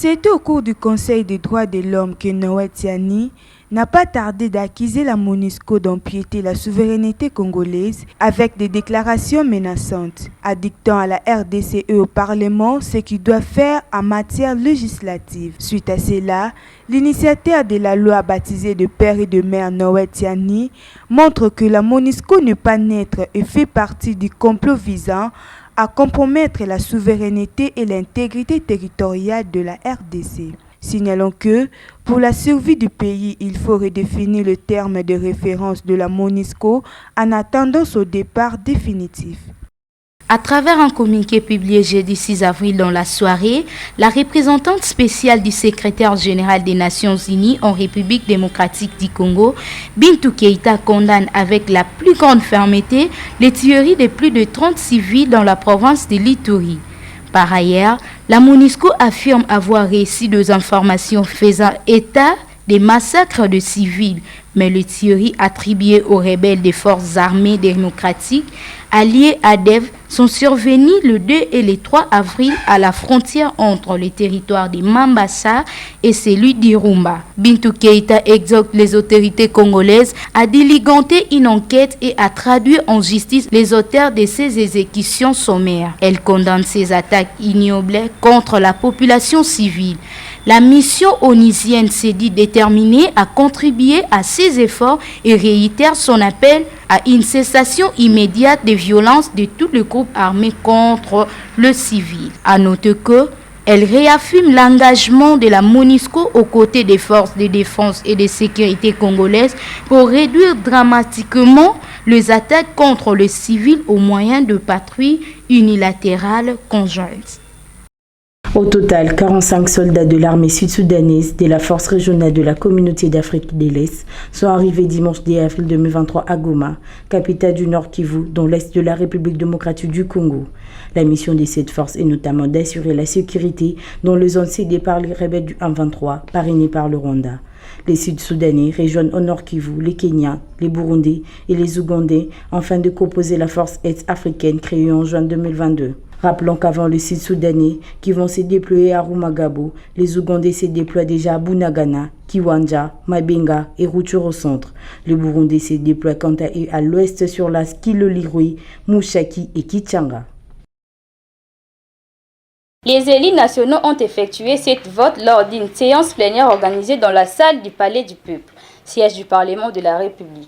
C'est au cours du Conseil des droits de l'homme que Noé Tiani n'a pas tardé d'accuser la MONUSCO d'empiéter la souveraineté congolaise avec des déclarations menaçantes, addictant à la RDC et au Parlement ce qu'ils doivent faire en matière législative. Suite à cela, l'initiateur de la loi baptisée de père et de mère Noé Tiani montre que la MONUSCO n'est pas neutre et fait partie du complot visant à compromettre la souveraineté et l'intégrité territoriale de la RDC. Signalons que, pour la survie du pays, il faut redéfinir le terme de référence de la MONUSCO en attendant son départ définitif. À travers un communiqué publié jeudi 6 avril dans la soirée, la représentante spéciale du secrétaire général des Nations Unies en République démocratique du Congo, Bintou Keïta, condamne avec la plus grande fermeté les tueries de plus de 30 civils dans la province de l'Ituri. Par ailleurs, la MONUSCO affirme avoir reçu des informations faisant état des massacres de civils, mais les tueries attribuées aux rebelles des forces armées démocratiques alliées à ADEF sont survenues le 2 et le 3 avril à la frontière entre les territoires de Mambasa et celui d'Irumba. Bintou Keïta exhorte les autorités congolaises à diligenter une enquête et à traduire en justice les auteurs de ces exécutions sommaires. Elle condamne ces attaques ignobles contre la population civile. La mission onusienne s'est dit déterminée à contribuer à ces efforts et réitère son appel à une cessation immédiate des violences de tous les groupes armés contre le civil. À noter que elle réaffirme l'engagement de la MONUSCO aux côtés des forces de défense et de sécurité congolaises pour réduire dramatiquement les attaques contre les civils au moyen de patrouilles unilatérales conjointes. Au total, 45 soldats de l'armée sud-soudanaise de la force régionale de la communauté d'Afrique de l'Est sont arrivés dimanche 10 avril 2023 à Goma, capitale du Nord Kivu, dans l'est de la République démocratique du Congo. La mission de cette force est notamment d'assurer la sécurité dans les zones cédées par les rebelles du M23, parrainés par le Rwanda. Les Sud-Soudanais rejoignent au Nord Kivu les Kenyans, les Burundais et les Ougandais afin de composer la force est-africaine créée en juin 2022. Rappelons qu'avant les Sud-Soudanais qui vont se déployer à Rumagabo, les Ougandais se déploient déjà à Bunagana, Kiwanja, Mabenga et Rutshuru au centre. Les Burundais se déploient quant à eux à l'ouest sur la Kilolirui, Mushaki et Kichanga. Les élus nationaux ont effectué cette vote lors d'une séance plénière organisée dans la salle du Palais du Peuple, siège du Parlement de la République.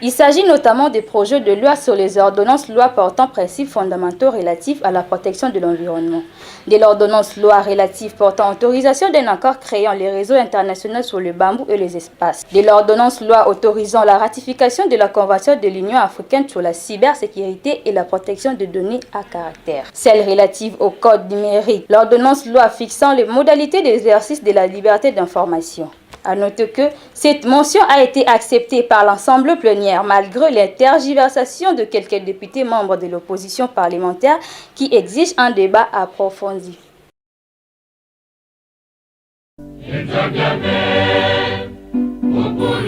Il s'agit notamment des projets de loi sur les ordonnances loi portant principes fondamentaux relatifs à la protection de l'environnement, de l'ordonnance loi relative portant autorisation d'un accord créant les réseaux internationaux sur le bambou et les espaces, de l'ordonnance loi autorisant la ratification de la Convention de l'Union africaine sur la cybersécurité et la protection des données à caractère, celle relative au code numérique, l'ordonnance loi fixant les modalités d'exercice de la liberté d'information. À noter que cette mention a été acceptée par l'Assemblée plénière malgré les tergiversations de quelques députés membres de l'opposition parlementaire qui exigent un débat approfondi.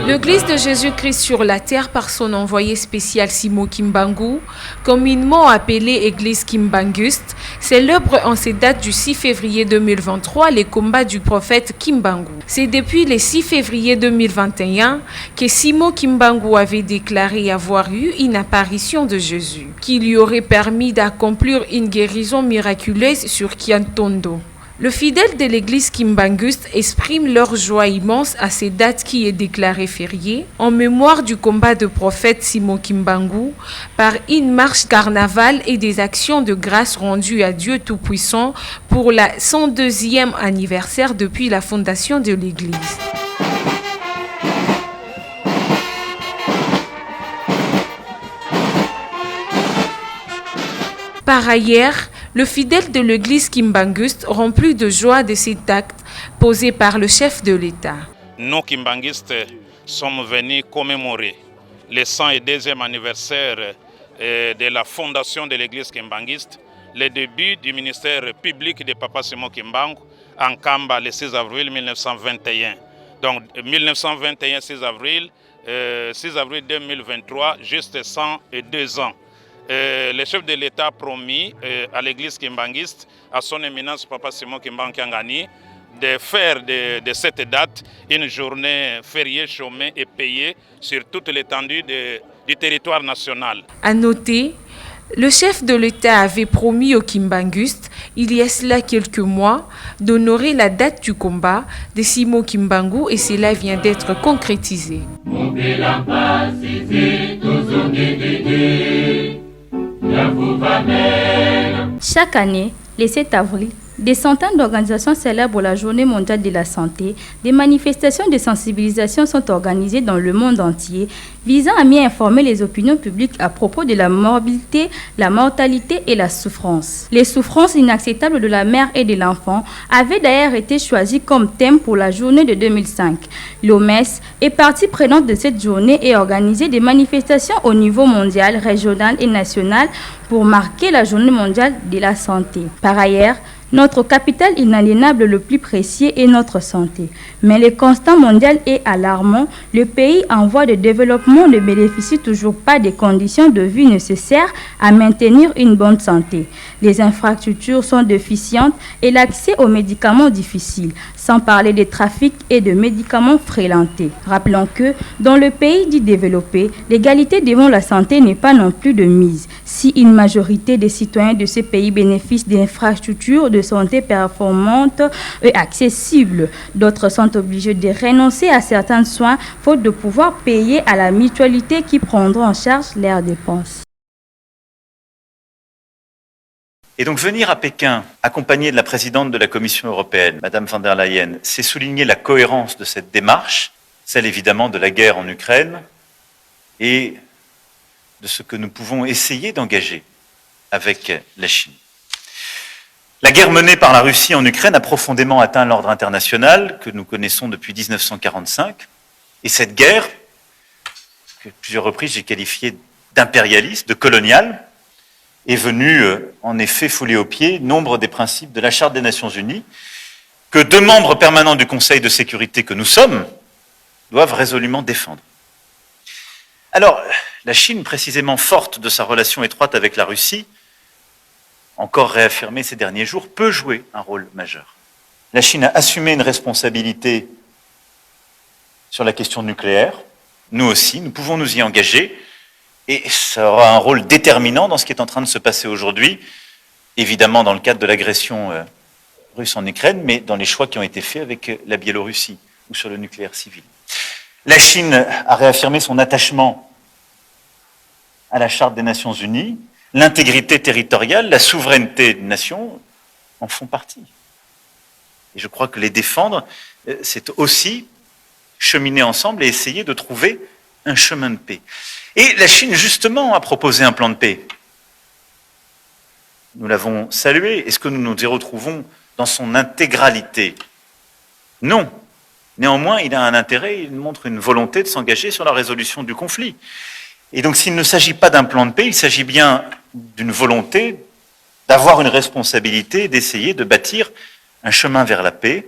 L'Église de Jésus-Christ sur la terre par son envoyé spécial Simon Kimbangu, communément appelée Église Kimbanguste, célèbre en ces dates du 6 février 2023 les combats du prophète Kimbangu. C'est depuis le 6 février 2021 que Simon Kimbangu avait déclaré avoir eu une apparition de Jésus, qui lui aurait permis d'accomplir une guérison miraculeuse sur Kiantondo. Le fidèle de l'église Kimbanguste exprime leur joie immense à cette date qui est déclarée fériée en mémoire du combat de prophète Simon Kimbangu par une marche carnaval et des actions de grâce rendues à Dieu Tout-Puissant pour la 102e anniversaire depuis la fondation de l'église. Par ailleurs, le fidèle de l'église Kimbanguste rempli de joie de cet acte posé par le chef de l'État. Nous, Kimbanguistes, sommes venus commémorer le 102e anniversaire de la fondation de l'église Kimbanguiste, le début du ministère public de Papa Simon Kimbangu en Kamba le 6 avril 1921. Donc 1921, 6 avril 2023, juste 102 ans. Le chef de l'État a promis à l'église Kimbanguiste, à son éminence Papa Simon Kimbangu Kiangani, de faire de cette date une journée fériée, chômée et payée sur toute l'étendue du territoire national. À noter, le chef de l'État avait promis au Kimbanguste, il y a cela quelques mois, d'honorer la date du combat de Simon Kimbangu et cela vient d'être concrétisé. Chaque année, le 7 avril, des centaines d'organisations célèbrent la Journée mondiale de la santé. Des manifestations de sensibilisation sont organisées dans le monde entier, visant à mieux informer les opinions publiques à propos de la morbidité, la mortalité et la souffrance. Les souffrances inacceptables de la mère et de l'enfant avaient d'ailleurs été choisies comme thème pour la journée de 2005. L'OMS est partie prenante de cette journée et a organisé des manifestations au niveau mondial, régional et national pour marquer la Journée mondiale de la santé. Par ailleurs, notre capital inaliénable le plus précieux est notre santé. Mais le constat mondial est alarmant. Le pays en voie de développement ne bénéficie toujours pas des conditions de vie nécessaires à maintenir une bonne santé. Les infrastructures sont déficientes et l'accès aux médicaments difficile, sans parler des trafics et de médicaments fréquentés. Rappelons que dans le pays dit développé, l'égalité devant la santé n'est pas non plus de mise. Si une majorité des citoyens de ces pays bénéficient d'infrastructures de santé performantes et accessibles, d'autres sont obligés de renoncer à certains soins faute de pouvoir payer à la mutualité qui prendra en charge leurs dépenses. Et donc venir à Pékin, accompagné de la présidente de la Commission européenne, Madame von der Leyen, c'est souligner la cohérence de cette démarche, celle évidemment de la guerre en Ukraine et de ce que nous pouvons essayer d'engager avec la Chine. La guerre menée par la Russie en Ukraine a profondément atteint l'ordre international que nous connaissons depuis 1945. Et cette guerre, que à plusieurs reprises j'ai qualifiée d'impérialiste, de coloniale, est venue en effet fouler aux pieds nombre des principes de la Charte des Nations Unies que 2 membres permanents du Conseil de sécurité que nous sommes doivent résolument défendre. Alors, la Chine, précisément forte de sa relation étroite avec la Russie, encore réaffirmée ces derniers jours, peut jouer un rôle majeur. La Chine a assumé une responsabilité sur la question nucléaire. Nous aussi, nous pouvons nous y engager et ça aura un rôle déterminant dans ce qui est en train de se passer aujourd'hui, évidemment dans le cadre de l'agression russe en Ukraine, mais dans les choix qui ont été faits avec la Biélorussie ou sur le nucléaire civil. La Chine a réaffirmé son attachement à la Charte des Nations Unies. L'intégrité territoriale, la souveraineté des nations en font partie. Et je crois que les défendre, c'est aussi cheminer ensemble et essayer de trouver un chemin de paix. Et la Chine, justement, a proposé un plan de paix. Nous l'avons salué. Est-ce que nous nous y retrouvons dans son intégralité? Non. Néanmoins, il a un intérêt, il montre une volonté de s'engager sur la résolution du conflit. Et donc, s'il ne s'agit pas d'un plan de paix, il s'agit bien d'une volonté d'avoir une responsabilité, d'essayer de bâtir un chemin vers la paix